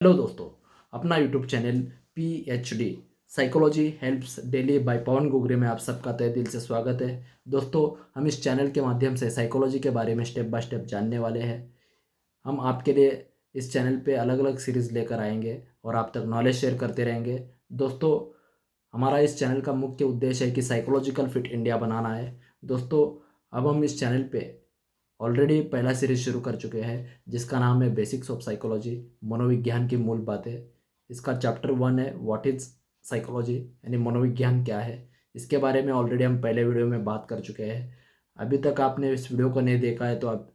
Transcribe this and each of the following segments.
Hello दोस्तों, अपना YouTube channel PhD psychology helps daily by Pavan Gogre में आप सबका तहे दिल से स्वागत है। दोस्तों, हम इस चैनल के माध्यम से साइकोलॉजी के बारे में स्टेप बाय स्टेप जानने वाले हैं। हम आपके लिए इस चैनल पे अलग अलग सीरीज़ लेकर आएंगे और आप तक नॉलेज शेयर करते रहेंगे। दोस्तों, हमारा इस चैनल का मुख्य उद्देश्य है कि साइकोलॉजिकल फिट इंडिया बनाना है। दोस्तों, अब हम इस चैनल पे ऑलरेडी पहला सीरीज शुरू कर चुके हैं जिसका नाम है बेसिक्स ऑफ साइकोलॉजी, मनोविज्ञान की मूल बातें। इसका चैप्टर 1 है व्हाट इज़ साइकोलॉजी, यानी मनोविज्ञान क्या है। इसके बारे में ऑलरेडी हम पहले वीडियो में बात कर चुके हैं। अभी तक आपने इस वीडियो को नहीं देखा है तो आप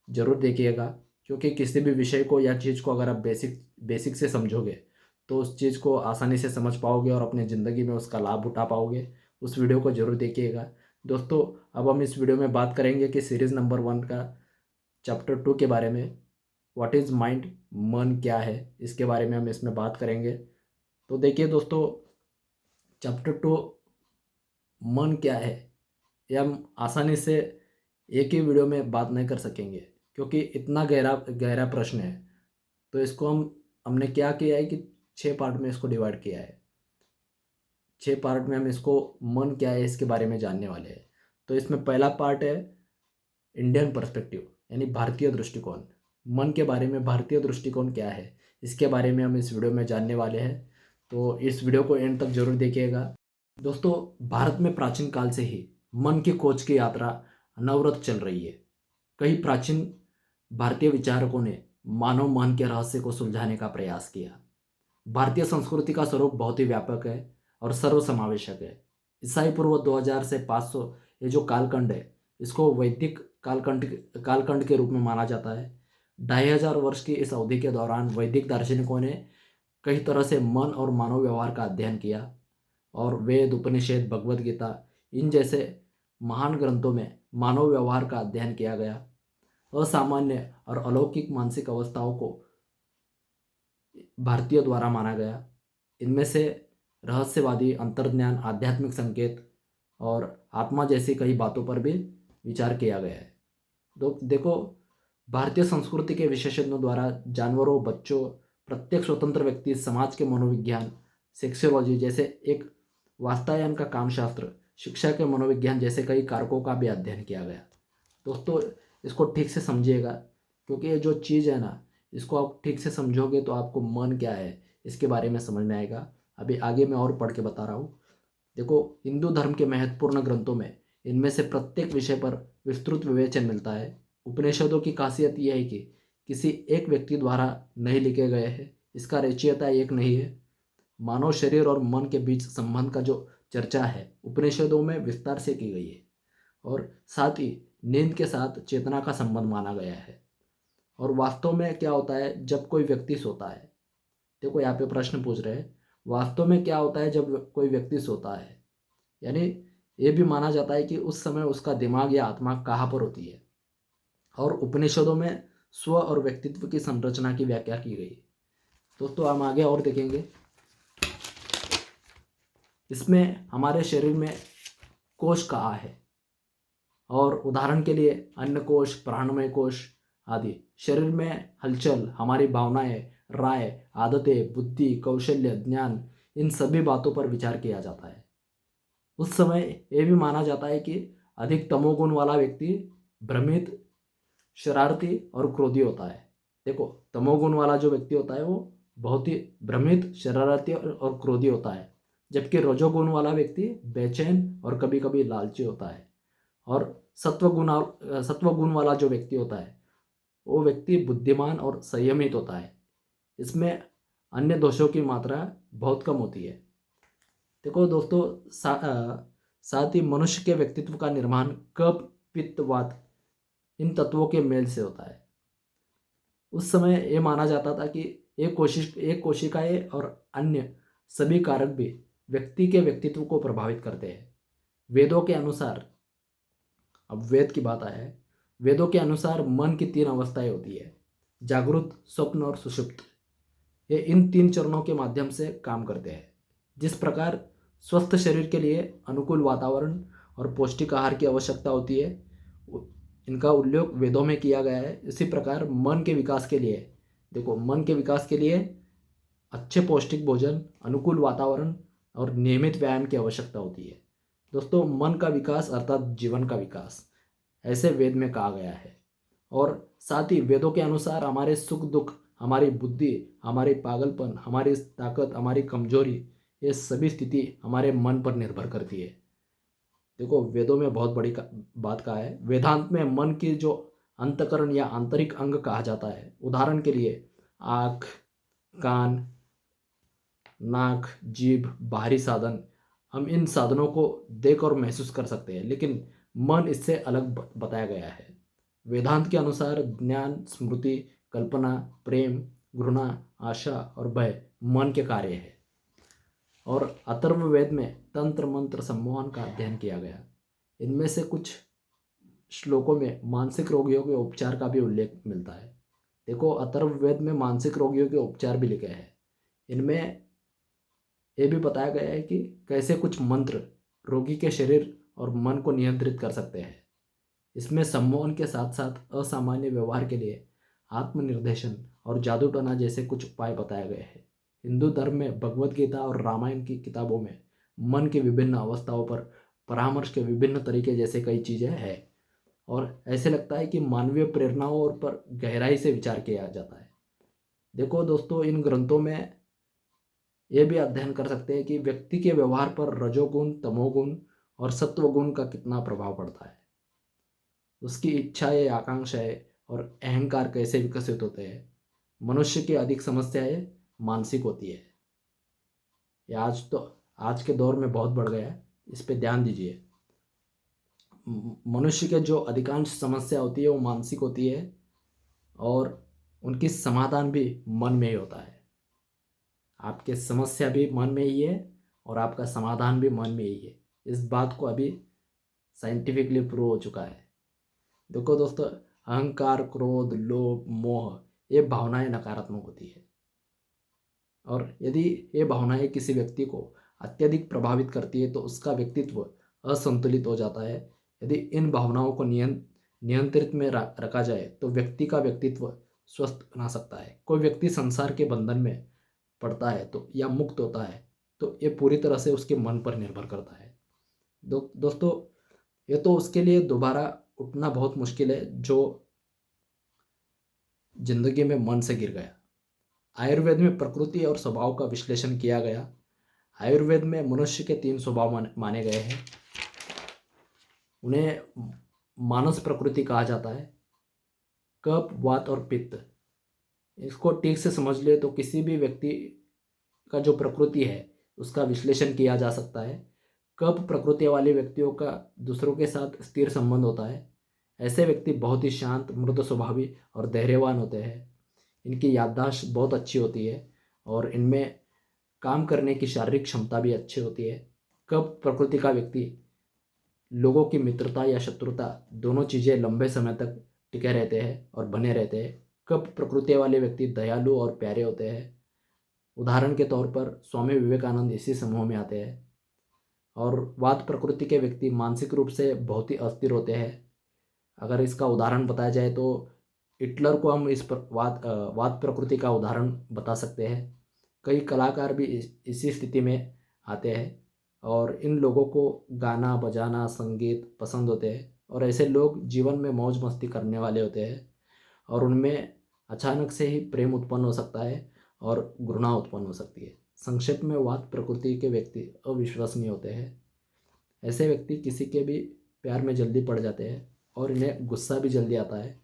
ज़रूर देखिएगा, क्योंकि किसी भी विषय को या चीज़ को अगर आप बेसिक से समझोगे तो उस चीज़ को आसानी से समझ पाओगे और अपनी ज़िंदगी में उसका लाभ उठा पाओगे। उस वीडियो को ज़रूर देखिएगा। दोस्तों, अब हम इस वीडियो में बात करेंगे कि सीरीज़ नंबर 1 का चैप्टर 2 के बारे में, व्हाट इज़ माइंड, मन क्या है, इसके बारे में हम इसमें बात करेंगे। तो देखिए दोस्तों, चैप्टर 2 मन क्या है, ये हम आसानी से एक ही वीडियो में बात नहीं कर सकेंगे, क्योंकि इतना गहरा गहरा प्रश्न है। तो इसको हमने क्या किया है कि 6 पार्ट में इसको डिवाइड किया है। 6 पार्ट में हम इसको मन क्या है इसके बारे में जानने वाले हैं। तो इसमें पहला पार्ट है इंडियन पर्सपेक्टिव, यानी भारतीय दृष्टिकोण। मन के बारे में भारतीय दृष्टिकोण क्या है, इसके बारे में हम इस वीडियो में जानने वाले हैं। तो इस वीडियो को एंड तक जरूर देखिएगा। दोस्तों, भारत में प्राचीन काल से ही मन की खोज की यात्रा अनवरत चल रही है। कई प्राचीन भारतीय विचारकों ने मानव मन के रहस्य को सुलझाने का प्रयास किया। भारतीय संस्कृति का स्वरूप बहुत ही व्यापक है और सर्वसमावेशक है। ईसाई पूर्व 2000 से 500 ये जो कालखंड है, इसको वैदिक कालखंड के रूप में माना जाता है। 2500 वर्ष की इस अवधि के दौरान वैदिक दार्शनिकों ने कई तरह से मन और मानव व्यवहार का अध्ययन किया, और वेद, उपनिषद, भगवद गीता, इन जैसे महान ग्रंथों में मानव व्यवहार का अध्ययन किया गया। असामान्य और अलौकिक मानसिक अवस्थाओं को भारतीय द्वारा माना गया। इनमें से रहस्यवादी, अंतर्ज्ञान, आध्यात्मिक संकेत और आत्मा जैसी कई बातों पर भी विचार किया गया है। तो देखो, भारतीय संस्कृति के विशेषज्ञों द्वारा जानवरों, बच्चों, प्रत्येक स्वतंत्र व्यक्ति, समाज के मनोविज्ञान, सेक्सोलॉजी जैसे एक वास्तवायन का कामशास्त्र, शिक्षा के मनोविज्ञान जैसे कई कारकों का भी अध्ययन किया गया। दोस्तों, इसको ठीक से समझिएगा, क्योंकि ये जो चीज़ है ना, इसको आप ठीक से समझोगे तो आपको मन क्या है इसके बारे में समझ में आएगा। अभी आगे मैं और पढ़ के बता रहा हूँ। देखो, हिंदू धर्म के महत्वपूर्ण ग्रंथों में इनमें से प्रत्येक विषय पर विस्तृत विवेचन मिलता है। उपनिषदों की खासियत यह है कि किसी एक व्यक्ति द्वारा नहीं लिखे गए हैं, इसका रचयिता एक नहीं है। मानव शरीर और मन के बीच संबंध का जो चर्चा है उपनिषदों में विस्तार से की गई है, और साथ ही नींद के साथ चेतना का संबंध माना गया है। और वास्तव में क्या होता है जब कोई व्यक्ति सोता है? देखो, यहाँ पे प्रश्न पूछ रहे हैं, वास्तव में क्या होता है जब कोई व्यक्ति सोता है? यानी ये भी माना जाता है कि उस समय उसका दिमाग या आत्मा कहाँ पर होती है। और उपनिषदों में स्व और व्यक्तित्व की संरचना की व्याख्या की गई। दोस्तों, हम आगे और देखेंगे। इसमें हमारे शरीर में कोश कहाँ है, और उदाहरण के लिए अन्न कोश, प्राणमय कोश आदि। शरीर में हलचल, हमारी भावनाएं, राय, आदतें, बुद्धि, कौशल्य, ज्ञान, इन सभी बातों पर विचार किया जाता है। उस समय यह भी माना जाता है कि अधिक तमोगुण वाला व्यक्ति भ्रमित, शरारती और क्रोधी होता है। देखो, तमोगुण वाला जो व्यक्ति होता है वो बहुत ही भ्रमित, शरारती और क्रोधी होता है, जबकि रजोगुण वाला व्यक्ति बेचैन और कभी कभी लालची होता है। और सत्वगुण वाला जो व्यक्ति होता है वो व्यक्ति बुद्धिमान और संयमित होता है। इसमें अन्य दोषों की मात्रा बहुत कम होती है। देखो दोस्तों, साथ ही मनुष्य के व्यक्तित्व का निर्माण कफ, पित्त, वात, इन तत्वों के मेल से होता है। उस समय ये माना जाता था कि एक कोशिकाएं और अन्य सभी कारक भी व्यक्ति के व्यक्तित्व को प्रभावित करते हैं। वेदों के अनुसार, अब वेद की बात आया है, वेदों के अनुसार मन की 3 अवस्थाएं होती है, जागृत, स्वप्न और सुषुप्त। ये इन 3 चरणों के माध्यम से काम करते हैं। जिस प्रकार स्वस्थ शरीर के लिए अनुकूल वातावरण और पौष्टिक आहार की आवश्यकता होती है, इनका उल्लेख वेदों में किया गया है। इसी प्रकार मन के विकास के लिए, देखो, मन के विकास के लिए अच्छे पौष्टिक भोजन, अनुकूल वातावरण और नियमित व्यायाम की आवश्यकता होती है। दोस्तों, मन का विकास अर्थात जीवन का विकास, ऐसे वेद में कहा गया है। और साथ ही वेदों के अनुसार हमारे सुख दुख, हमारी बुद्धि, हमारे पागलपन, हमारी ताकत, हमारी कमजोरी, ये सभी स्थिति हमारे मन पर निर्भर करती है। देखो, वेदों में बहुत बड़ी बात कहा है। वेदांत में मन की जो अंतकरण या आंतरिक अंग कहा जाता है। उदाहरण के लिए आँख, कान, नाक, जीभ, बाहरी साधन, हम इन साधनों को देख और महसूस कर सकते हैं, लेकिन मन इससे अलग बताया गया है। वेदांत के अनुसार ज्ञान, स्मृति, कल्पना, प्रेम, घृणा, आशा और भय मन के कार्य है। और अथर्ववेद में तंत्र मंत्र सम्मोहन का अध्ययन किया गया। इनमें से कुछ श्लोकों में मानसिक रोगियों के उपचार का भी उल्लेख मिलता है। देखो, अथर्ववेद में मानसिक रोगियों के उपचार भी लिखे हैं। इनमें यह भी बताया गया है कि कैसे कुछ मंत्र रोगी के शरीर और मन को नियंत्रित कर सकते हैं। इसमें सम्मोहन के साथ साथ असामान्य व्यवहार के लिए आत्मनिर्देशन और जादू टोना जैसे कुछ उपाय बताए गए हैं। हिंदू धर्म में भगवत गीता और रामायण की किताबों में मन की विभिन्न अवस्थाओं पर परामर्श के विभिन्न तरीके जैसे कई चीज़ें हैं। और ऐसे लगता है कि मानवीय प्रेरणाओं और पर गहराई से विचार किया जाता है। देखो दोस्तों, इन ग्रंथों में यह भी अध्ययन कर सकते हैं कि व्यक्ति के व्यवहार पर रजोगुण, तमोगुण और सत्वगुण का कितना प्रभाव पड़ता है। उसकी इच्छाएं, आकांक्षाएं और अहंकार कैसे विकसित होते हैं। मनुष्य की अधिक समस्याएं मानसिक होती है। ये आज के दौर में बहुत बढ़ गया है, इस पे ध्यान दीजिए। मनुष्य के जो अधिकांश समस्या होती है वो मानसिक होती है, और उनकी समाधान भी मन में ही होता है। आपके समस्या भी मन में ही है और आपका समाधान भी मन में ही है। इस बात को अभी साइंटिफिकली प्रूव हो चुका है। देखो दोस्तों, अहंकार, क्रोध, लोभ, मोह, ये भावनाएं नकारात्मक होती है। और यदि ये भावनाएं किसी व्यक्ति को अत्यधिक प्रभावित करती है तो उसका व्यक्तित्व असंतुलित हो जाता है। यदि इन भावनाओं को नियंत्रित में रखा जाए तो व्यक्ति का व्यक्तित्व स्वस्थ बना सकता है। कोई व्यक्ति संसार के बंधन में पड़ता है तो या मुक्त होता है तो ये पूरी तरह से उसके मन पर निर्भर करता है। दोस्तों, ये तो उसके लिए दोबारा उठना बहुत मुश्किल है जो जिंदगी में मन से गिर गया। आयुर्वेद में प्रकृति और स्वभाव का विश्लेषण किया गया। आयुर्वेद में मनुष्य के 3 स्वभाव माने गए हैं। उन्हें मानस प्रकृति कहा जाता है। कफ, वात और पित्त। इसको ठीक से समझ ले तो किसी भी व्यक्ति का जो प्रकृति है उसका विश्लेषण किया जा सकता है। कफ प्रकृति वाले व्यक्तियों का दूसरों के साथ स्थिर संबंध होता है। ऐसे व्यक्ति बहुत ही शांत, मृदु स्वभावी और धैर्यवान होते हैं। इनकी याददाश्त बहुत अच्छी होती है और इनमें काम करने की शारीरिक क्षमता भी अच्छी होती है। कफ प्रकृति का व्यक्ति लोगों की मित्रता या शत्रुता दोनों चीज़ें लंबे समय तक टिके रहते हैं और बने रहते हैं। कफ प्रकृति वाले व्यक्ति दयालु और प्यारे होते हैं। उदाहरण के तौर पर स्वामी विवेकानंद इसी समूह में आते हैं। और वात प्रकृति के व्यक्ति मानसिक रूप से बहुत ही अस्थिर होते हैं। अगर इसका उदाहरण बताया जाए तो हिटलर को हम वात प्रकृति का उदाहरण बता सकते हैं। कई कलाकार भी इसी स्थिति में आते हैं और इन लोगों को गाना बजाना, संगीत पसंद होते हैं। और ऐसे लोग जीवन में मौज मस्ती करने वाले होते हैं और उनमें अचानक से ही प्रेम उत्पन्न हो सकता है और घृणा उत्पन्न हो सकती है। संक्षेप में, वात प्रकृति के व्यक्ति अविश्वसनीय होते हैं। ऐसे व्यक्ति किसी के भी प्यार में जल्दी पड़ जाते हैं और इन्हें गुस्सा भी जल्दी आता है।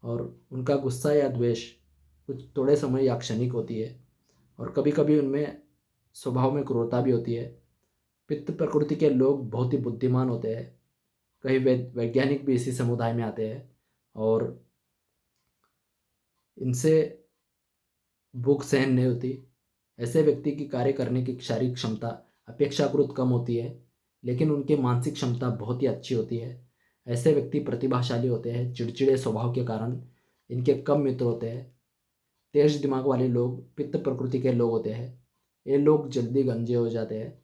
और उनका गुस्सा या द्वेष कुछ थोड़े समय या क्षणिक होती है और कभी कभी उनमें स्वभाव में क्रूरता भी होती है। पित्त प्रकृति के लोग बहुत ही बुद्धिमान होते हैं। कई वैज्ञानिक भी इसी समुदाय में आते हैं और इनसे भूख सहन नहीं होती। ऐसे व्यक्ति की कार्य करने की शारीरिक क्षमता अपेक्षाकृत कम होती है, लेकिन उनकी मानसिक क्षमता बहुत ही अच्छी होती है। ऐसे व्यक्ति प्रतिभाशाली होते हैं। चिड़चिड़े स्वभाव के कारण इनके कम मित्र होते हैं। तेज दिमाग वाले लोग पित्त प्रकृति के लोग होते हैं। ये लोग जल्दी गंजे हो जाते हैं।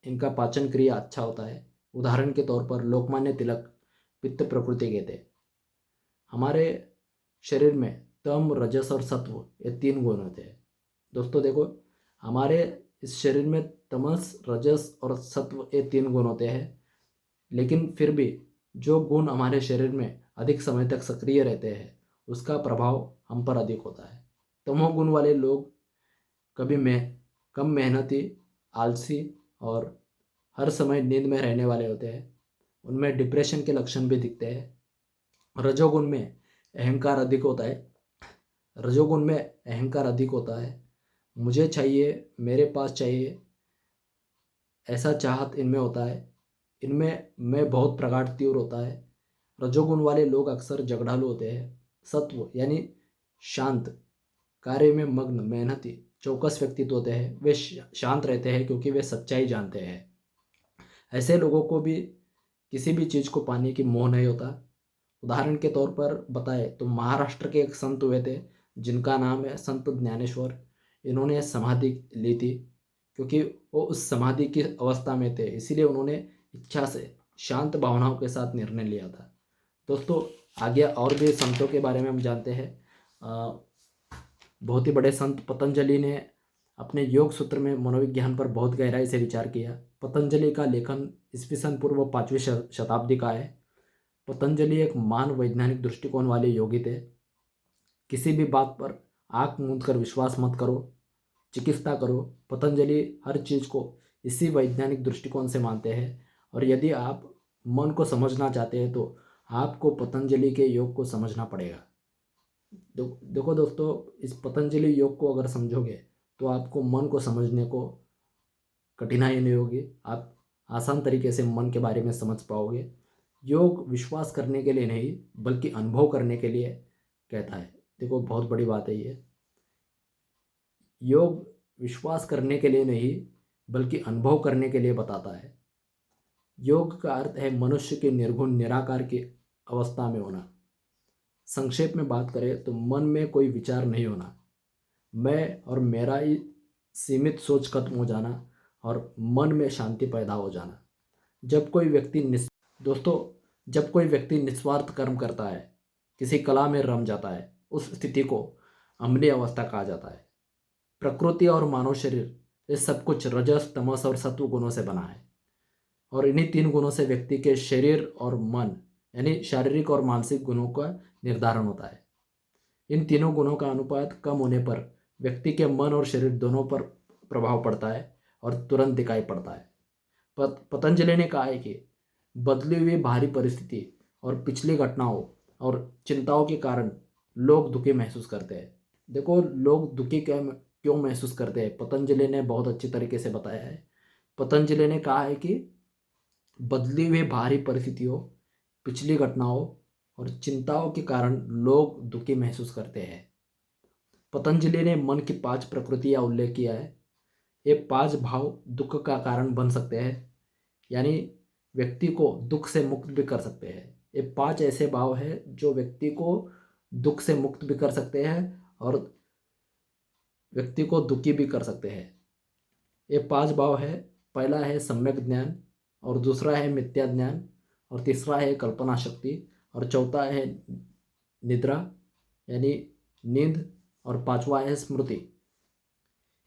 इनका पाचन क्रिया अच्छा होता है। उदाहरण के तौर पर लोकमान्य तिलक पित्त प्रकृति के थे। हमारे शरीर में तम, रजस और सत्व ये 3 गुण होते हैं। दोस्तों देखो, हमारे इस शरीर में तमस, रजस और सत्व, ये 3 गुण होते हैं। लेकिन फिर भी जो गुण हमारे शरीर में अधिक समय तक सक्रिय रहते हैं, उसका प्रभाव हम पर अधिक होता है। तमोगुण वाले लोग कभी कम मेहनती, आलसी और हर समय नींद में रहने वाले होते हैं। उनमें डिप्रेशन के लक्षण भी दिखते हैं। रजोगुण में अहंकार अधिक होता है। रजोगुण में अहंकार अधिक होता है। मुझे चाहिए, मेरे पास चाहिए, ऐसा चाहत इनमें होता है। इनमें मैं बहुत प्रगाढ़ तीव्र होता है। रजोगुण वाले लोग अक्सर झगड़ालू होते हैं। सत्व यानी शांत, कार्य में मग्न, मेहनती, चौकस व्यक्तित्व होते हैं। वे शांत रहते हैं क्योंकि वे सच्चाई जानते हैं। ऐसे लोगों को भी किसी भी चीज़ को पाने की मोह नहीं होता। उदाहरण के तौर पर बताए तो महाराष्ट्र के एक संत हुए थे जिनका नाम है संत ज्ञानेश्वर। इन्होंने समाधि ली थी क्योंकि वो उस समाधि की अवस्था में थे, इसीलिए उन्होंने इच्छा से शांत भावनाओं के साथ निर्णय लिया था। दोस्तों, आगे और भी संतों के बारे में हम जानते हैं। बहुत ही बड़े संत पतंजलि ने अपने योग सूत्र में मनोविज्ञान पर बहुत गहराई से विचार किया। पतंजलि का लेखन ईस्वी पूर्व 5वीं शताब्दी का है। पतंजलि एक मान वैज्ञानिक दृष्टिकोण वाले योगी थे। किसी भी बात पर आंख मूंद कर विश्वास मत करो, चिकित्सा करो। पतंजलि हर चीज़ को इसी वैज्ञानिक दृष्टिकोण से मानते हैं। और यदि आप मन को समझना चाहते हैं तो आपको पतंजलि के योग को समझना पड़ेगा। देखो दोस्तों, इस पतंजलि योग को अगर समझोगे तो आपको मन को समझने को कठिनाई नहीं होगी। आप आसान तरीके से मन के बारे में समझ पाओगे। योग विश्वास करने के लिए नहीं बल्कि अनुभव करने के लिए कहता है। देखो, बहुत बड़ी बात है ये। योग विश्वास करने के लिए नहीं बल्कि अनुभव करने के लिए बताता है। योग का अर्थ है मनुष्य के निर्गुण निराकार की अवस्था में होना। संक्षेप में बात करें तो मन में कोई विचार नहीं होना, मैं और मेरा ही सीमित सोच खत्म हो जाना और मन में शांति पैदा हो जाना। जब कोई व्यक्ति दोस्तों, जब कोई व्यक्ति निस्वार्थ कर्म करता है, किसी कला में रम जाता है, उस स्थिति को अम्लीय अवस्था कहा जाता है। प्रकृति और मानव शरीर, ये सब कुछ रजस, तमस और सत्व गुणों से बना है। और इन्हीं 3 गुणों से व्यक्ति के शरीर और मन यानी शारीरिक और मानसिक गुणों का निर्धारण होता है। इन तीनों गुणों का अनुपात कम होने पर व्यक्ति के मन और शरीर दोनों पर प्रभाव पड़ता है और तुरंत दिखाई पड़ता है। पतंजलि ने कहा है कि बदली हुई बाहरी परिस्थिति और पिछली घटनाओं और चिंताओं के कारण लोग दुखी महसूस करते हैं। देखो, लोग दुखी क्यों महसूस करते हैं, पतंजलि ने बहुत अच्छी तरीके से बताया है। पतंजलि ने कहा है कि बदली हुई बाहरी परिस्थितियों, पिछली घटनाओं और चिंताओं के कारण लोग दुखी महसूस करते हैं। पतंजलि ने मन की 5 प्रकृतियां उल्लेख किया है। ये 5 भाव दुख का कारण बन सकते हैं, यानी व्यक्ति को दुख से मुक्त भी कर सकते हैं। ये 5 ऐसे भाव हैं जो व्यक्ति को दुख से मुक्त भी कर सकते हैं और व्यक्ति को दुखी भी कर सकते हैं। ये 5 भाव है, पहला है सम्यक ज्ञान, और दूसरा है मिथ्या ज्ञान, और तीसरा है कल्पना शक्ति, और चौथा है निद्रा यानी नींद, और 5वां है स्मृति।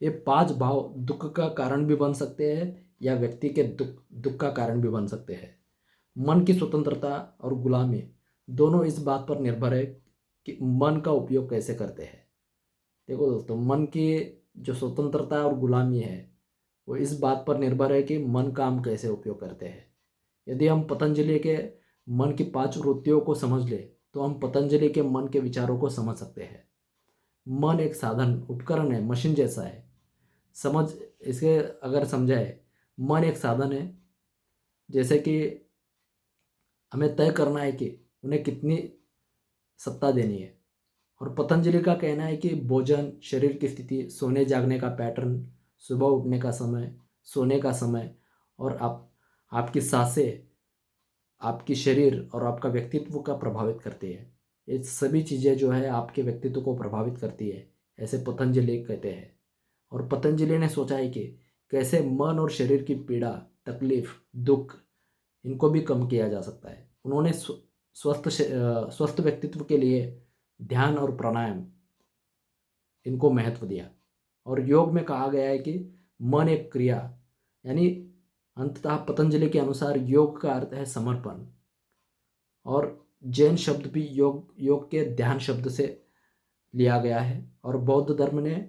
ये 5 भाव दुख का कारण भी बन सकते हैं या व्यक्ति के दुख का कारण भी बन सकते हैं। मन की स्वतंत्रता और गुलामी दोनों इस बात पर निर्भर है कि मन का उपयोग कैसे करते हैं। देखो दोस्तों, मन की जो स्वतंत्रता और गुलामी है वो इस बात पर निर्भर है कि मन का हम कैसे उपयोग करते हैं। यदि हम पतंजलि के मन की 5 वृत्तियों को समझ ले तो हम पतंजलि के मन के विचारों को समझ सकते हैं। मन एक साधन, उपकरण है, मशीन जैसा है। समझ इसे अगर समझाए, मन एक साधन है, जैसे कि हमें तय करना है कि उन्हें कितनी सत्ता देनी है। और पतंजलि का कहना है कि भोजन, शरीर की स्थिति, सोने जागने का पैटर्न, सुबह उठने का समय, सोने का समय, और आपकी सांसें आपकी शरीर और आपका व्यक्तित्व का प्रभावित करती है। ये सभी चीज़ें जो है आपके व्यक्तित्व को प्रभावित करती है, ऐसे पतंजलि कहते हैं। और पतंजलि ने सोचा है कि कैसे मन और शरीर की पीड़ा, तकलीफ, दुख, इनको भी कम किया जा सकता है। उन्होंने स्वस्थ व्यक्तित्व के लिए ध्यान और प्राणायाम, इनको महत्व दिया। और योग में कहा गया है कि मन एक क्रिया, यानी अंततः पतंजलि के अनुसार योग का अर्थ है समर्पण। और जैन शब्द भी योग के ध्यान शब्द से लिया गया है। और बौद्ध धर्म ने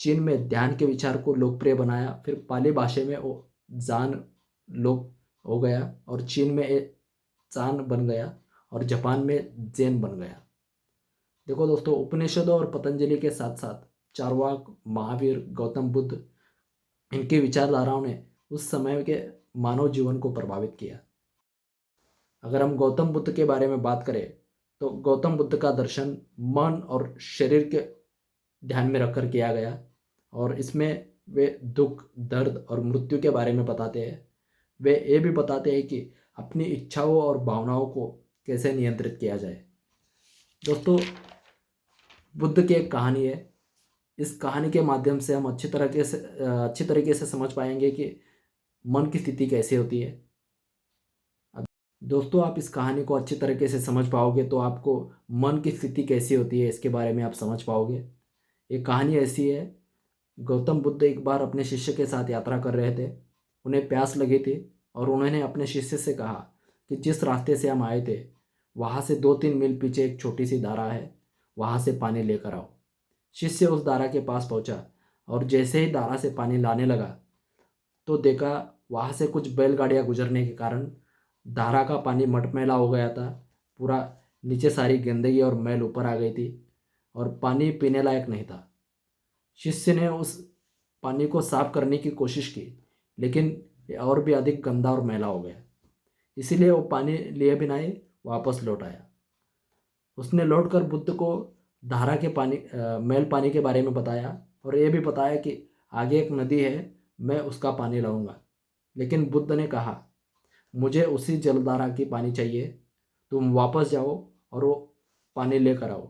चीन में ध्यान के विचार को लोकप्रिय बनाया, फिर पाली भाषा में वो जान लोक हो गया, और चीन में चान बन गया, और जापान में जैन बन गया। देखो दोस्तों, उपनिषदों और पतंजलि के साथ साथ चारवाक, महावीर, गौतम बुद्ध, इनकी विचारधाराओं ने उस समय के मानव जीवन को प्रभावित किया। अगर हम गौतम बुद्ध के बारे में बात करें तो गौतम बुद्ध का दर्शन मन और शरीर के ध्यान में रखकर किया गया, और इसमें वे दुख, दर्द और मृत्यु के बारे में बताते हैं। वे ये भी बताते हैं कि अपनी इच्छाओं और भावनाओं को कैसे नियंत्रित किया जाए। दोस्तों, बुद्ध की एक कहानी है। इस कहानी के माध्यम से हम अच्छी तरीके से समझ पाएंगे कि मन की स्थिति कैसे होती है। दोस्तों, आप इस कहानी को अच्छी तरीके से समझ पाओगे तो आपको मन की स्थिति कैसी होती है इसके बारे में आप समझ पाओगे। ये कहानी ऐसी है, गौतम बुद्ध एक बार अपने शिष्य के साथ यात्रा कर रहे थे। उन्हें प्यास लगी थी और उन्होंने अपने शिष्य से कहा कि जिस रास्ते से हम आए थे वहाँ से 2-3 मील पीछे एक छोटी सी धारा है, वहाँ से पानी लेकर आओ। शिष्य उस धारा के पास पहुँचा और जैसे ही धारा से पानी लाने लगा तो देखा वहाँ से कुछ बैलगाड़ियाँ गुजरने के कारण धारा का पानी मटमैला हो गया था। पूरा नीचे सारी गंदगी और मैल ऊपर आ गई थी और पानी पीने लायक नहीं था। शिष्य ने उस पानी को साफ करने की कोशिश की, लेकिन ये और भी अधिक गंदा और मैला हो गया। इसीलिए वो पानी लिए बिना ही वापस लौट आया। उसने लौटकर बुद्ध को धारा के मैल पानी के बारे में बताया और ये भी बताया कि आगे एक नदी है, मैं उसका पानी लाऊंगा। लेकिन बुद्ध ने कहा, मुझे उसी जलधारा की पानी चाहिए, तुम वापस जाओ और वो पानी लेकर आओ।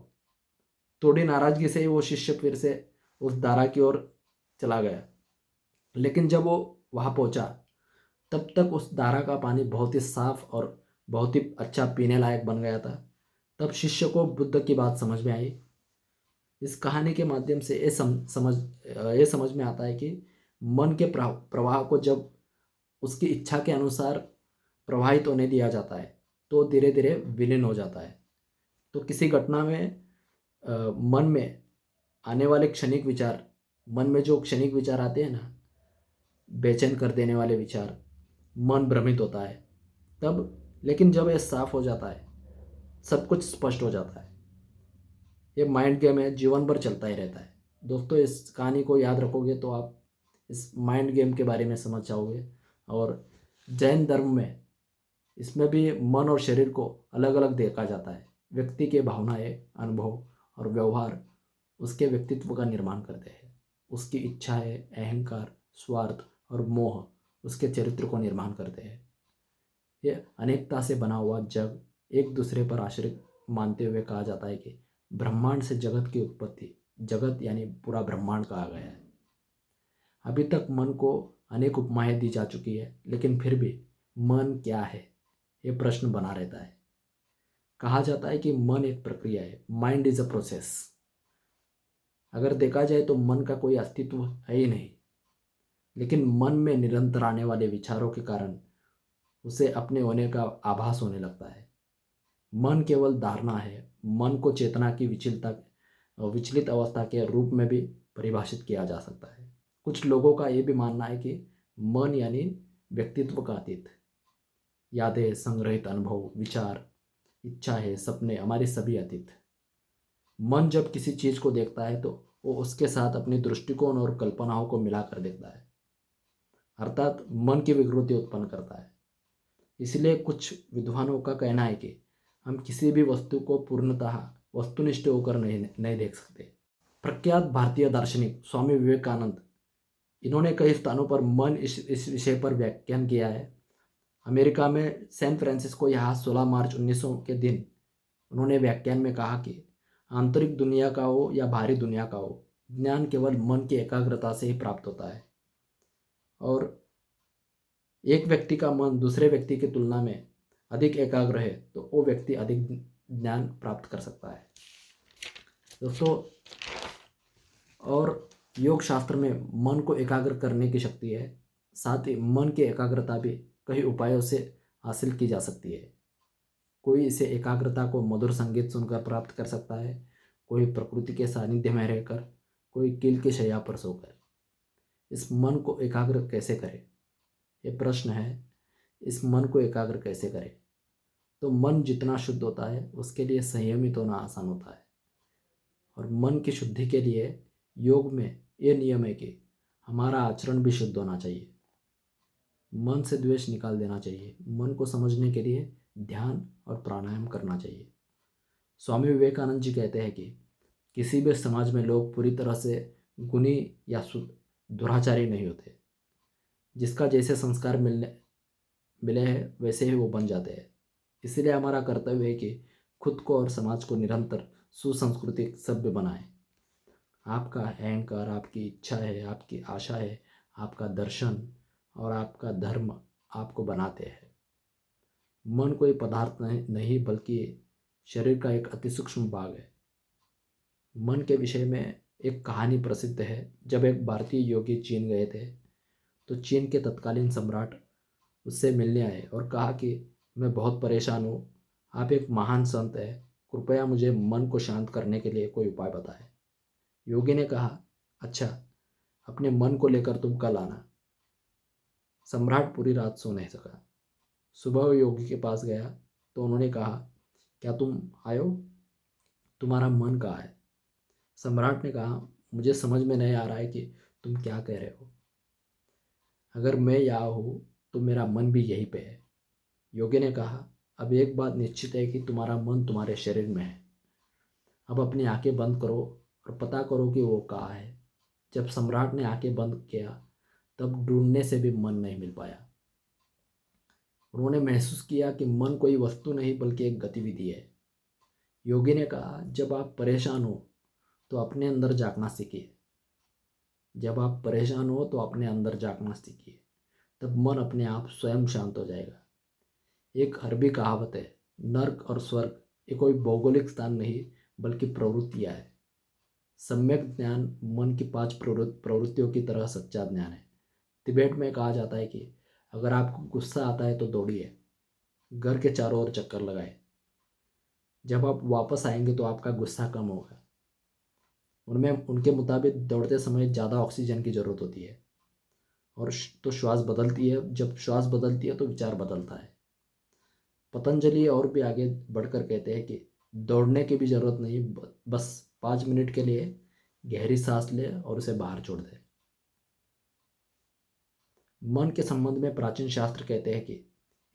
थोड़ी नाराजगी से ही वो शिष्य फिर से उस धारा की ओर चला गया। लेकिन जब वो वहाँ पहुँचा तब तक उस धारा का पानी बहुत ही साफ और बहुत ही अच्छा पीने लायक बन गया था। तब शिष्य को बुद्ध की बात समझ में आई। इस कहानी के माध्यम से ये समझ में आता है कि मन के प्रवाह को जब उसकी इच्छा के अनुसार प्रवाहित होने दिया जाता है तो धीरे धीरे विलीन हो जाता है। तो किसी घटना में मन में आने वाले क्षणिक विचार, मन में जो क्षणिक विचार आते हैं ना, बेचैन कर देने वाले विचार, मन भ्रमित होता है तब। लेकिन जब यह साफ हो जाता है, सब कुछ स्पष्ट हो जाता है। ये माइंड गेम है, जीवन भर चलता ही रहता है। दोस्तों, इस कहानी को याद रखोगे तो आप इस माइंड गेम के बारे में समझ जाओगे। और जैन धर्म में इसमें भी मन और शरीर को अलग अलग देखा जाता है। व्यक्ति के भावनाएं, अनुभव और व्यवहार उसके व्यक्तित्व का निर्माण करते हैं। उसकी इच्छाएं, अहंकार, स्वार्थ और मोह उसके चरित्र को निर्माण करते हैं। ये अनेकता से बना हुआ जग एक दूसरे पर आश्रित मानते हुए कहा जाता है कि ब्रह्मांड से जगत की उत्पत्ति, जगत यानी पूरा ब्रह्मांड कहा गया है। अभी तक मन को अनेक उपमाएं दी जा चुकी है, लेकिन फिर भी मन क्या है ये प्रश्न बना रहता है। कहा जाता है कि मन एक प्रक्रिया है, माइंड इज अ प्रोसेस। अगर देखा जाए तो मन का कोई अस्तित्व है ही नहीं, लेकिन मन में निरंतर आने वाले विचारों के कारण उसे अपने होने का आभास होने लगता है। मन केवल धारणा है। मन को चेतना की विचलित अवस्था के रूप में भी परिभाषित किया जा सकता है। कुछ लोगों का ये भी मानना है कि मन यानी व्यक्तित्व का अतीत, यादें, संग्रहित अनुभव, विचार, इच्छाएं, सपने, हमारे सभी अतीत। मन जब किसी चीज को देखता है तो वो उसके साथ अपनी दृष्टिकोण और कल्पनाओं को मिलाकर देखता है, अर्थात मन की विकृति उत्पन्न करता है। इसलिए कुछ विद्वानों का कहना है कि हम किसी भी वस्तु को पूर्णतः वस्तुनिष्ठ होकर नहीं देख सकते। प्रख्यात भारतीय दार्शनिक स्वामी विवेकानंद, इन्होंने कई स्थानों पर मन इस विषय पर व्याख्यान किया है। अमेरिका में सैन फ्रांसिस्को यहाँ 16 मार्च 1900 के दिन उन्होंने व्याख्यान में कहा कि आंतरिक दुनिया का हो या बाहरी दुनिया का हो, ज्ञान केवल मन की एकाग्रता से ही प्राप्त होता है। और एक व्यक्ति का मन दूसरे व्यक्ति की तुलना में अधिक एकाग्र है तो वो व्यक्ति अधिक ज्ञान प्राप्त कर सकता है। दोस्तों, और योग शास्त्र में मन को एकाग्र करने की शक्ति है। साथ ही मन की एकाग्रता भी कई उपायों से हासिल की जा सकती है। कोई इसे एकाग्रता को मधुर संगीत सुनकर प्राप्त कर सकता है, कोई प्रकृति के सानिध्य में रहकर, कोई कील की शैया पर सोकर। इस मन को एकाग्र कैसे करें, ये प्रश्न है। इस मन को एकाग्र कैसे करें? तो मन जितना शुद्ध होता है उसके लिए संयमित होना आसान होता है। और मन की शुद्धि के लिए योग में ये नियम है कि हमारा आचरण भी शुद्ध होना चाहिए। मन से द्वेष निकाल देना चाहिए। मन को समझने के लिए ध्यान और प्राणायाम करना चाहिए। स्वामी विवेकानंद जी कहते हैं कि किसी भी समाज में लोग पूरी तरह से गुणी या दुराचारी नहीं होते। जिसका जैसे संस्कार मिले हैं वैसे ही वो बन जाते हैं। इसलिए हमारा कर्तव्य है कि खुद को और समाज को निरंतर सुसंस्कृतिक सभ्य बनाएं। आपका अहंकार, आपकी इच्छा है, आपकी आशा है, आपका दर्शन और आपका धर्म आपको बनाते हैं। मन कोई पदार्थ नहीं बल्कि शरीर का एक अति सूक्ष्म भाग है। मन के विषय में एक कहानी प्रसिद्ध है। जब एक भारतीय योगी चीन गए थे तो चीन के तत्कालीन सम्राट उससे मिलने आए और कहा कि मैं बहुत परेशान हूँ, आप एक महान संत हैं, कृपया मुझे मन को शांत करने के लिए कोई उपाय बताएं। योगी ने कहा, अच्छा, अपने मन को लेकर तुम कल आना। सम्राट पूरी रात सो नहीं सका। सुबह वो योगी के पास गया तो उन्होंने कहा, क्या तुम आए हो? तुम्हारा मन कहाँ है? सम्राट ने कहा, मुझे समझ में नहीं आ रहा है कि तुम क्या कह रहे हो। अगर मैं यहाँ हूँ तो मेरा मन भी यहीं पे है। योगी ने कहा, अब एक बात निश्चित है कि तुम्हारा मन तुम्हारे शरीर में है। अब अपनी आंखें बंद करो और पता करो कि वो कहाँ है। जब सम्राट ने आंखें बंद किया तब ढूंढने से भी मन नहीं मिल पाया। उन्होंने महसूस किया कि मन कोई वस्तु नहीं बल्कि एक गतिविधि है। योगी ने कहा, जब आप परेशान हो तो अपने अंदर झांकना सीखिए। जब आप परेशान हो तो अपने अंदर झांकना सीखिए, तब मन अपने आप स्वयं शांत हो जाएगा। एक अरबी कहावत है, नर्क और स्वर्ग ये कोई भौगोलिक स्थान नहीं बल्कि प्रवृत्तियाँ है। सम्यक ज्ञान मन की 5 प्रवृत्तियों की तरह सच्चा ज्ञान है। तिबेट में कहा जाता है कि अगर आपको गुस्सा आता है तो दौड़िए, घर के चारों ओर चक्कर लगाए। जब आप वापस आएंगे तो आपका गुस्सा कम होगा। उनमें उनके मुताबिक दौड़ते समय ज़्यादा ऑक्सीजन की ज़रूरत होती है और तो श्वास बदलती है। जब श्वास बदलती है तो विचार बदलता है। पतंजलि और भी आगे बढ़कर कहते हैं कि दौड़ने की भी ज़रूरत नहीं, बस 5 मिनट के लिए गहरी सांस ले और उसे बाहर छोड़ दे। मन के संबंध में प्राचीन शास्त्र कहते हैं कि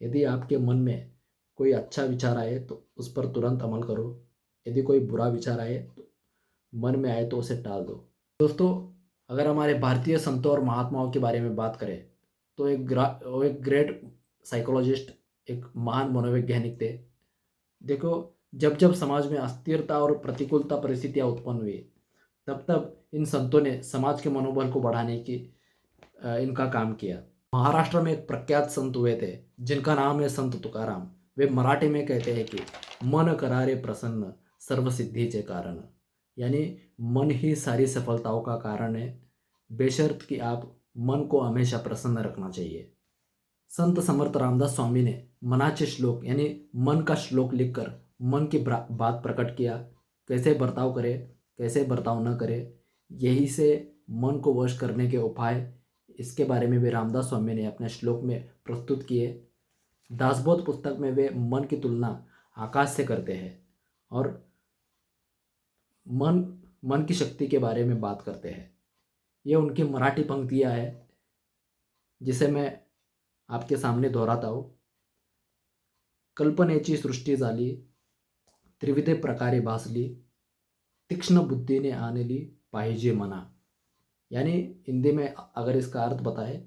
यदि आपके मन में कोई अच्छा विचार आए तो उस पर तुरंत अमल करो। यदि कोई बुरा विचार आए तो मन में आए तो उसे टाल दो। दोस्तों, अगर हमारे भारतीय संतों और महात्माओं के बारे में बात करें तो वो एक ग्रेट साइकोलॉजिस्ट, एक महान मनोवैज्ञानिक थे। देखो, जब जब समाज में अस्थिरता और प्रतिकूलता परिस्थितियाँ उत्पन्न हुई तब तब इन संतों ने समाज के मनोबल को बढ़ाने की इनका काम किया। महाराष्ट्र में एक प्रख्यात संत हुए थे जिनका नाम है संत तुकाराम। वे मराठी में कहते हैं कि मन करारे प्रसन्न सर्व सिद्धीचे कारण, यानी मन ही सारी सफलताओं का कारण है, बेशर्त कि आप मन को हमेशा प्रसन्न रखना चाहिए। संत समर्थ रामदास स्वामी ने मनाचे श्लोक यानी मन का श्लोक लिखकर मन की बात प्रकट किया, कैसे बर्ताव करे, कैसे बर्ताव न करे, यही से मन को वश करने के उपाय, इसके बारे में भी रामदास स्वामी ने अपने श्लोक में प्रस्तुत किए। दासबोध पुस्तक में वे मन की तुलना आकाश से करते हैं और मन मन की शक्ति के बारे में बात करते हैं। ये उनकी मराठी पंक्तियाँ हैं जिसे मैं आपके सामने दोहराता हूँ। कल्पनेची सृष्टी झाली, त्रिविध प्रकारे भासली, तीक्ष्ण बुद्धीने आणली पाहिजे मना। यानी हिंदी में अगर इसका अर्थ बताए,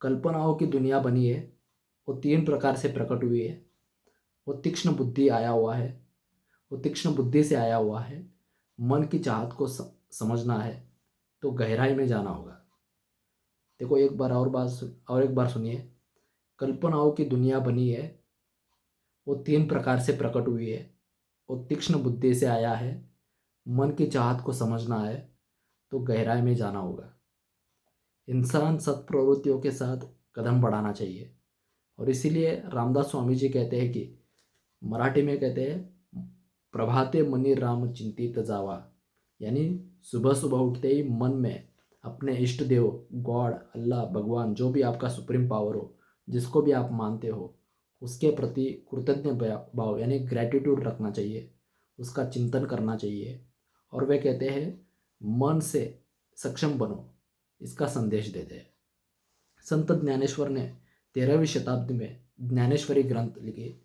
कल्पनाओं की दुनिया बनी है, वो 3 प्रकार से प्रकट हुई है। वो तीक्ष्ण बुद्धि आया हुआ है, वो तीक्ष्ण बुद्धि से आया हुआ है। मन की चाहत को समझना है तो गहराई में जाना होगा। देखो, एक बार सुनिए। कल्पनाओं की दुनिया बनी है, वो 3 प्रकार से प्रकट हुई है, वो तीक्ष्ण बुद्धि से आया है, मन की चाहत को समझना है तो गहराई में जाना होगा। इंसान सत्प्रवृत्तियों के साथ कदम बढ़ाना चाहिए। और इसीलिए रामदास स्वामी जी कहते हैं कि मराठी में कहते हैं, प्रभाते मनी राम चिंतित जावा। यानी सुबह सुबह उठते ही मन में अपने इष्ट देव, गॉड, अल्लाह, भगवान, जो भी आपका सुप्रीम पावर हो, जिसको भी आप मानते हो, उसके प्रति कृतज्ञ भाव यानी ग्रैटिट्यूड रखना चाहिए, उसका चिंतन करना चाहिए। और वे कहते हैं मन से सक्षम बनो, इसका संदेश देते हैं। संत ज्ञानेश्वर ने 13वीं शताब्दी में ज्ञानेश्वरी ग्रंथ लिखे।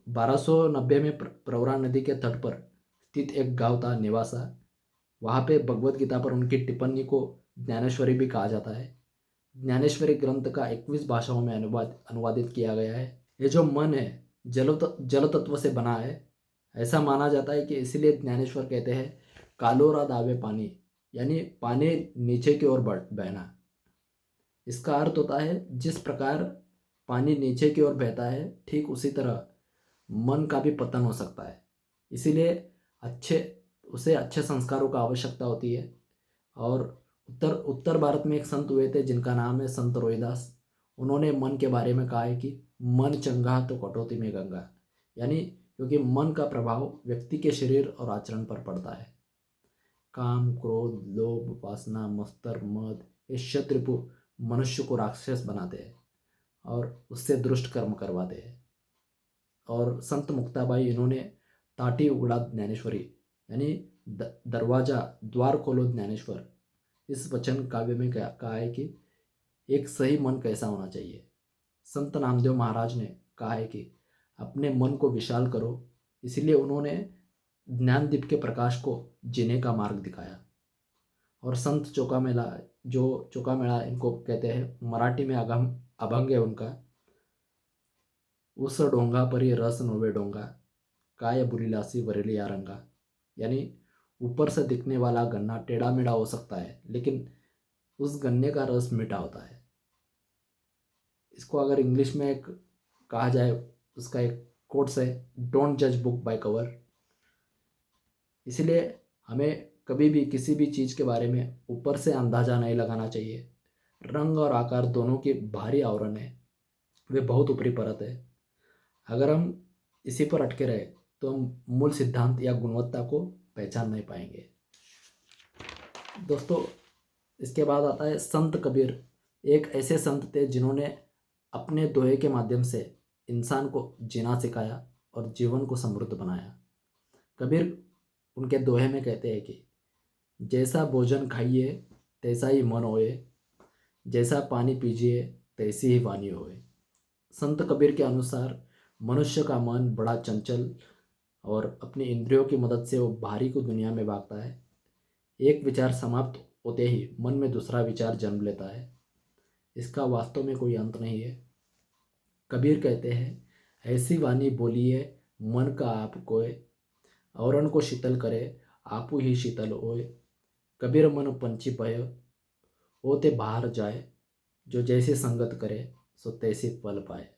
1290 में प्रवरा नदी के तट पर स्थित एक गांव था नेवासा। वहाँ पे भगवत गीता पर उनकी टिप्पणी को ज्ञानेश्वरी भी कहा जाता है। ज्ञानेश्वरी ग्रंथ का 21 भाषाओं में अनुवादित किया गया है। ये जो मन है जल तत्व से बना है, ऐसा माना जाता है कि इसीलिए ज्ञानेश्वर कहते हैं कालोरा दावे पानी, यानी पानी नीचे की ओर बहना। इसका अर्थ होता है जिस प्रकार पानी नीचे की ओर बहता है, ठीक उसी तरह मन का भी पतन हो सकता है। इसीलिए उसे अच्छे संस्कारों का आवश्यकता होती है। और उत्तर उत्तर भारत में एक संत हुए थे जिनका नाम है संत रोहिदास। उन्होंने मन के बारे में कहा है कि मन चंगा तो कटौती में गंगा। यानी क्योंकि मन का प्रभाव व्यक्ति के शरीर और आचरण पर पड़ता है। काम, क्रोध, लोभ, वासना, मत्सर, मद, ये शत्रुपु मनुष्य को राक्षस बनाते हैं और उससे दुष्ट कर्म करवाते हैं। और संत मुक्ताबाई, इन्होंने ताटी उगड़ा ज्ञानेश्वरी, यानी दरवाजा द्वार खोलो ज्ञानेश्वर, इस वचन काव्य में कहा है कि एक सही मन कैसा होना चाहिए। संत नामदेव महाराज ने कहा है कि अपने मन को विशाल करो। इसीलिए उन्होंने ज्ञानदीप के प्रकाश को जीने का मार्ग दिखाया। और संत चोकामेला इनको कहते हैं, मराठी में अभंग है उनका, उस डोंगा परी रस नोवे डोंगा, काय बुरीलासी वरेली रंगा। यानी ऊपर से दिखने वाला गन्ना टेढ़ा मेढ़ा हो सकता है, लेकिन उस गन्ने का रस मीठा होता है। इसको अगर इंग्लिश में एक कहा जाए, उसका एक कोट्स है, डोंट जज बुक बाय कवर। इसलिए हमें कभी भी किसी भी चीज़ के बारे में ऊपर से अंदाज़ा नहीं लगाना चाहिए। रंग और आकार दोनों की भारी आवरण है, वे बहुत ऊपरी परत है। अगर हम इसी पर अटके रहे तो हम मूल सिद्धांत या गुणवत्ता को पहचान नहीं पाएंगे। दोस्तों, इसके बाद आता है संत कबीर। एक ऐसे संत थे जिन्होंने अपने दोहे के माध्यम से इंसान को जीना सिखाया और जीवन को समृद्ध बनाया। कबीर उनके दोहे में कहते हैं कि जैसा भोजन खाइए तैसा ही मन होए, जैसा पानी पीजिए तैसी ही वाणी होए। संत कबीर के अनुसार मनुष्य का मन बड़ा चंचल और अपनी इंद्रियों की मदद से वो बाहरी को दुनिया में भागता है। एक विचार समाप्त होते ही मन में दूसरा विचार जन्म लेता है। इसका वास्तव में कोई अंत नहीं है। कबीर कहते हैं, ऐसी वाणी बोलिए मन का आप कोय, औरन को शीतल करे आपू ही शीतल होए। कबीर मन पंछी पय होते बाहर जाए, जो जैसी संगत करे सो तैसी पल पाए।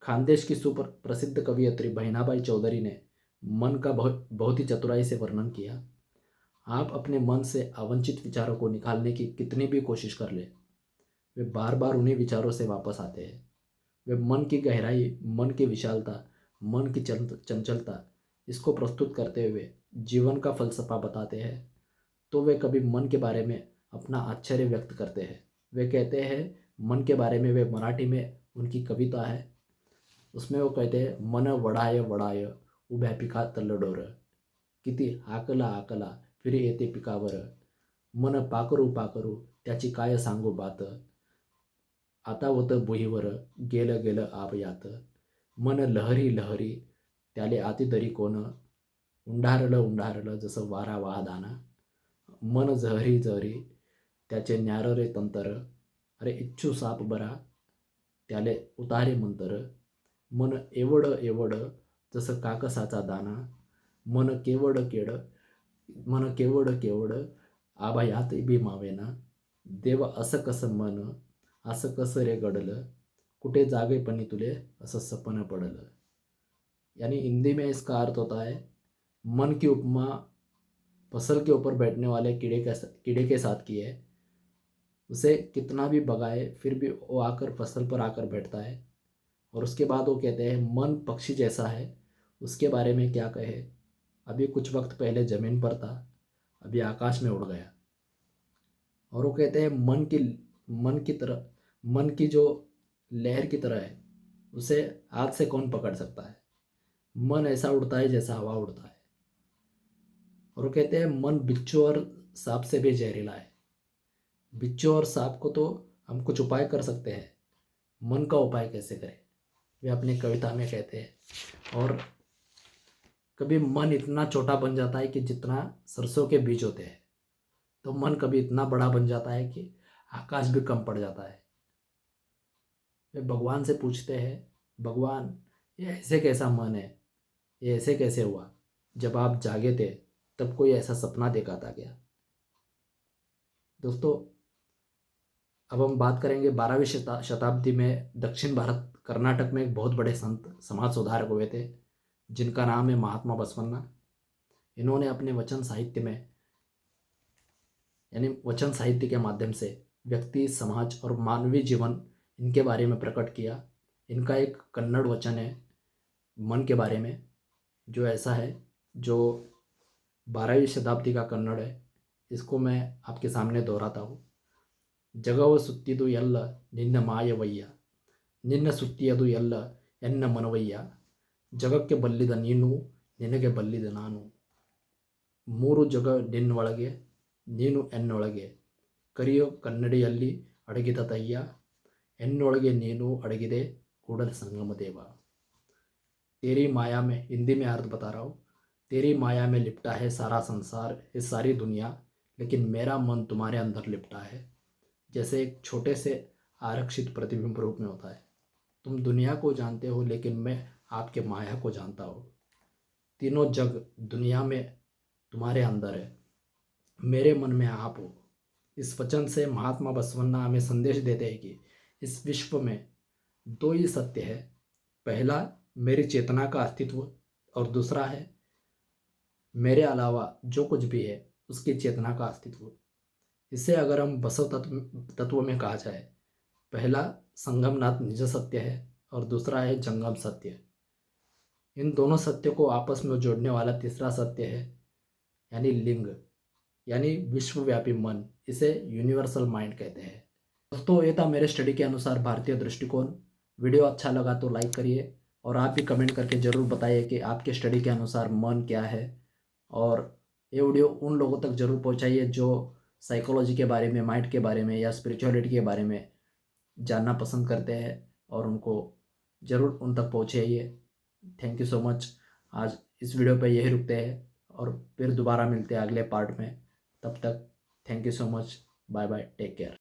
खानदेश की सुप्रसिद्ध कवियत्री बहनाबाई चौधरी ने मन का बहुत ही चतुराई से वर्णन किया। आप अपने मन से अवंचित विचारों को निकालने की कितनी भी कोशिश कर ले, वे बार बार उन्हीं विचारों से वापस आते हैं। वे मन की गहराई, मन की विशालता, मन की चंचलता, इसको प्रस्तुत करते हुए जीवन का फलसफा बताते हैं। तो वे कभी मन के बारे में अपना आश्चर्य व्यक्त करते हैं। वे कहते हैं मन के बारे में, वे मराठी में उनकी कविता है, उसमें वो कहते हैं, मन वडाय वडाय उभ्या पिका तल्लडोर, किती हाकला हाकला फिरी येते पिकावर, मन पाकरू पाकरू त्याची काय सांगू बात, आता होतं भुईवर गेलं गेलं आप यात, मन लहरी लहरी त्याले आती दरी कोण, उंडारलं उंडारलं जसं वारा वाहदाना, मन जहरी जहरी त्याचे न्यार रे तंतर, अरे इच्छू साप बरा त्याले उतारे मंतर, मन एवढं एवढं जसं काकसाचा दाना, मन केवढं केड मन केवढं केवढं आभायात बी मावेना, देव असं कसं मन असं कसं रे घडलं, कुठे जागेपणी तुले असं सपन पडलं। यानी हिंदी में इसका अर्थ होता है, मन की उपमा फसल के ऊपर बैठने वाले कीड़े के साथ की है। उसे कितना भी भगाए फिर भी वो आकर फसल पर आकर बैठता है। और उसके बाद वो कहते हैं मन पक्षी जैसा है, उसके बारे में क्या कहे। अभी कुछ वक्त पहले ज़मीन पर था, अभी आकाश में उड़ गया। और वो कहते हैं मन की जो लहर की तरह है, उसे हाथ से कौन पकड़ सकता है। मन ऐसा उड़ता है जैसा हवा उड़ता है। और वो कहते हैं मन बिच्छू और सांप से भी जहरीला है। बिच्छू और सांप को तो हम कुछ उपाय कर सकते हैं, मन का उपाय कैसे करें, वे अपनी कविता में कहते हैं। और कभी मन इतना छोटा बन जाता है कि जितना सरसों के बीज होते हैं, तो मन कभी इतना बड़ा बन जाता है कि आकाश भी कम पड़ जाता है। वे भगवान से पूछते हैं, भगवान ये ऐसे कैसा मन है, ये ऐसे कैसे हुआ, जब आप जागे थे तब कोई ऐसा सपना देखा था क्या। दोस्तों, अब हम बात करेंगे 12वीं शताब्दी में दक्षिण भारत कर्नाटक में एक बहुत बड़े संत समाज सुधारक हुए थे, जिनका नाम है महात्मा बसवन्ना। इन्होंने अपने वचन साहित्य में, यानी वचन साहित्य के माध्यम से व्यक्ति, समाज और मानवीय जीवन इनके बारे में प्रकट किया। इनका एक कन्नड़ वचन है मन के बारे में, जो ऐसा है, जो 12वीं शताब्दी का कन्नड़ है। इसको मैं आपके सामने दोहराता हूँ। ಜಗವ ಸುತ್ತಿದು ಎಲ್ಲ ನಿನ್ನ ಮಾಯವಯ್ಯ, ನಿನ್ನ ಸುತ್ತಿಯದು ಎಲ್ಲ ಎನ್ನ ಮನವಯ್ಯ, ಜಗಕ್ಕೆ ಬಲ್ಲಿದ ನೀನು ನಿನಗೆ ಬಲ್ಲಿದ ನಾನು, ಮೂರು ಜಗ ನಿನ್ನೊಳಗೆ ನೀನು ಎನ್ನೊಳಗೆ, ಕರಿಯೋ ಕನ್ನಡಿಯಲ್ಲಿ ಅಡಗಿದ ತಯ್ಯ, ಎನ್ನೊಳಗೆ ನೀನು ಅಡಗಿದೆ ಕೂಡಲ संगम देवा। तेरी माया में, हिंदी में अर्थ बता रहा हूँ, तेरी माया में लिपटा है सारा संसार, ये सारी दुनिया, लेकिन मेरा मन तुम्हारे अंदर लिपटा है, जैसे एक छोटे से आरक्षित प्रतिबिंब रूप में होता है। तुम दुनिया को जानते हो लेकिन मैं आपके माया को जानता हूँ। तीनों जग दुनिया में तुम्हारे अंदर है, मेरे मन में आप हो। इस वचन से महात्मा बसवन्ना हमें संदेश देते हैं कि इस विश्व में दो ही सत्य है। पहला मेरी चेतना का अस्तित्व, और दूसरा है मेरे अलावा जो कुछ भी है उसकी चेतना का अस्तित्व। इसे अगर हम बसव तत्व में कहा जाए, पहला संगमनाथ निज सत्य है और दूसरा है जंगम सत्य। इन दोनों सत्य को आपस में जोड़ने वाला तीसरा सत्य है, यानी लिंग, यानी विश्वव्यापी मन। इसे यूनिवर्सल माइंड कहते हैं। दोस्तों, ये था मेरे स्टडी के अनुसार भारतीय दृष्टिकोण। वीडियो अच्छा लगा तो लाइक करिए, और आप भी कमेंट करके ज़रूर बताइए कि आपके स्टडी के अनुसार मन क्या है। और ये वीडियो उन लोगों तक ज़रूर पहुंचाइए जो साइकोलॉजी के बारे में, माइंड के बारे में या स्पिरिचुअलिटी के बारे में जानना पसंद करते हैं, और उनको ज़रूर उन तक पहुंचाइए। Thank you so much. आज इस वीडियो पे यही रुकते हैं, और फिर दोबारा मिलते हैं अगले पार्ट में। तब तक thank you so much. Bye bye, take care.